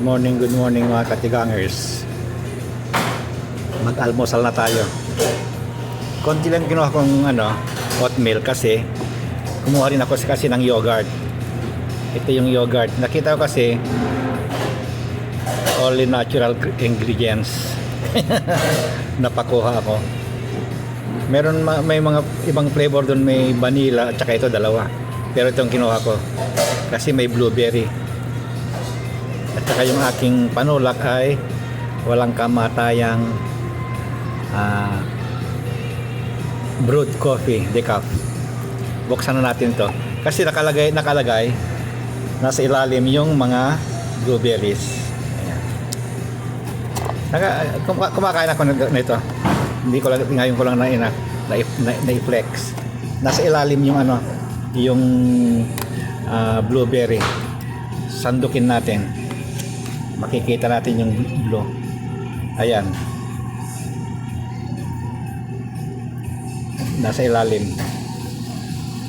Good morning mga katigangers. Mag-almusal na tayo. Konti lang kinuha kong oatmeal kasi kumuha rin ako kasi ng yogurt. Ito yung yogurt. Nakita ko kasi only natural ingredients. Napakuha ako. May mga ibang flavor doon, may vanilla at saka ito dalawa. Pero itong kinuha ko kasi may blueberry. At saka yung aking panulak ay walang kamatayang brewed coffee decaf. Buksan na natin to kasi nakalagay nasa ilalim yung mga blueberries. Ayan. Kumakain ako nito. Hindi ko lang, ngayon ko lang na-flex. Nasa ilalim yung yung blueberry. Sandukin natin. Makikita natin yung blue. Ayan. Nasa ilalim.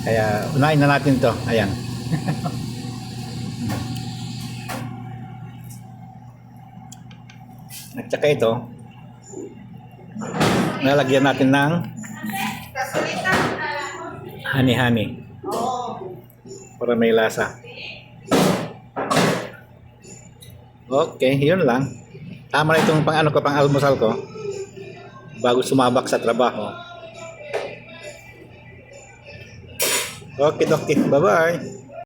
Kaya unahin na natin to. Ayan. At saka ito, nalagyan natin ng honey para may lasa. Okay, yun lang. Tama na itong pang almusal ko bago sumabak sa trabaho. Okay, bye-bye.